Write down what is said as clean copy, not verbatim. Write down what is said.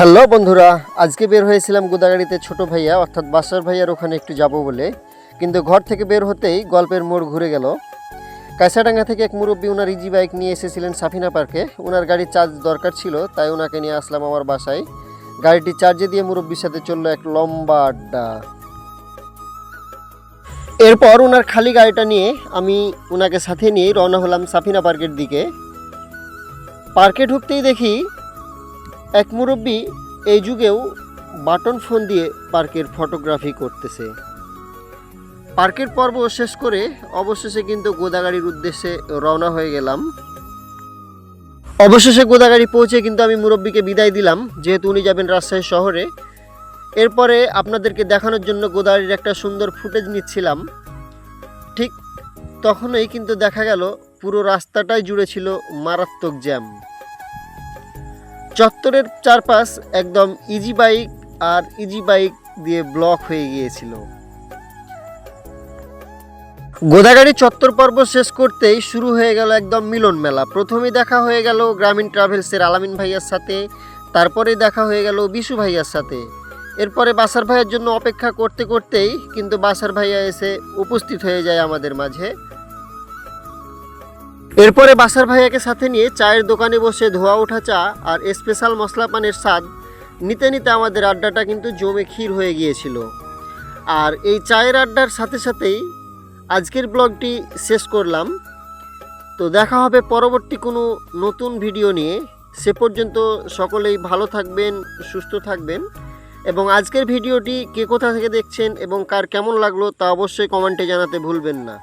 Hello বন্ধুরা, আজকে বের হয়েছিলাম গোদাগাড়িতে ছোট ভাইয়া অর্থাৎ বাসার ভাইয়ার ওখানে একটু যাব বলে, কিন্তু ঘর থেকে বের হতেই গল্পের মোড় ঘুরে গেল। কাঁচাডাঙ্গা থেকে এক মুরব্বী ওনার ইজি বাইক নিয়ে এসেছিলেন সাফিনা পার্কে। ওনার গাড়ির চার্জ দরকার ছিল, তাই ওনাকে নিয়ে আসলাম আমার বাসায়। গাড়িটি চার্জে দিয়ে মুরব্বীর সাথে চললো এক লম্বা আড্ডা। এরপর ওনার খালি গাড়িটা নিয়ে আমি ওনাকে সাথে নিয়ে রওনা হলাম সাফিনা পার্কের দিকে। পার্কে ঢুকতেই দেখি এক মুরব্বী এই যুগেও বাটন ফোন দিয়ে পার্কের ফটোগ্রাফি করতেছে। পার্কের পর্ব শেষ করে অবশেষে কিন্তু গোদাগাড়ির উদ্দেশ্যে রওনা হয়ে গেলাম। অবশেষে গোদাগাড়ি পৌঁছে কিন্তু আমি মুরব্বীকে বিদায় দিলাম, যেহেতু উনি যাবেন রাজশাহী শহরে। এরপরে আপনাদেরকে দেখানোর জন্য গোদাগাড়ির একটা সুন্দর ফুটেজ নিচ্ছিলাম। ঠিক তখনই কিন্তু দেখা গেল পুরো রাস্তাটাই জুড়ে ছিল মারাত্মক জ্যাম। চত্বরের চারপাশ একদম ইজি বাইক দিয়ে ব্লক হয়ে গিয়েছিল। গোদাগাড়ি চত্বর পর্ব শেষ করতেই শুরু হয়ে গেল একদম মিলন মেলা। প্রথমেই দেখা হয়ে গেল গ্রামীণ ট্রাভেলসের আলামিন ভাইয়ার সাথে, তারপরে দেখা হয়ে গেল বিশু ভাইয়ার সাথে। এরপরে বাসার ভাইয়ের জন্য অপেক্ষা করতে করতেই কিন্তু বাসার ভাইয়া এসে উপস্থিত হয়ে যায় আমাদের মাঝে। এরপরে বাসার ভাইয়াকে সাথে নিয়ে চায়ের দোকানে বসে ধোয়া ওঠা চা আর স্পেশাল মশলা পানের স্বাদ নিতে নিতে আমাদের আড্ডাটা কিন্তু জমে ক্ষীর হয়ে গিয়েছিল। আর এই চায়ের আড্ডার সাথে সাথেই আজকের ব্লগটি শেষ করলাম। তো দেখা হবে পরবর্তী কোনো নতুন ভিডিও নিয়ে। সে পর্যন্ত সকলেই ভালো থাকবেন, সুস্থ থাকবেন, এবং আজকের ভিডিওটি কে কোথা থেকে দেখছেন এবং কার কেমন লাগলো তা অবশ্যই কমেন্টে জানাতে ভুলবেন না।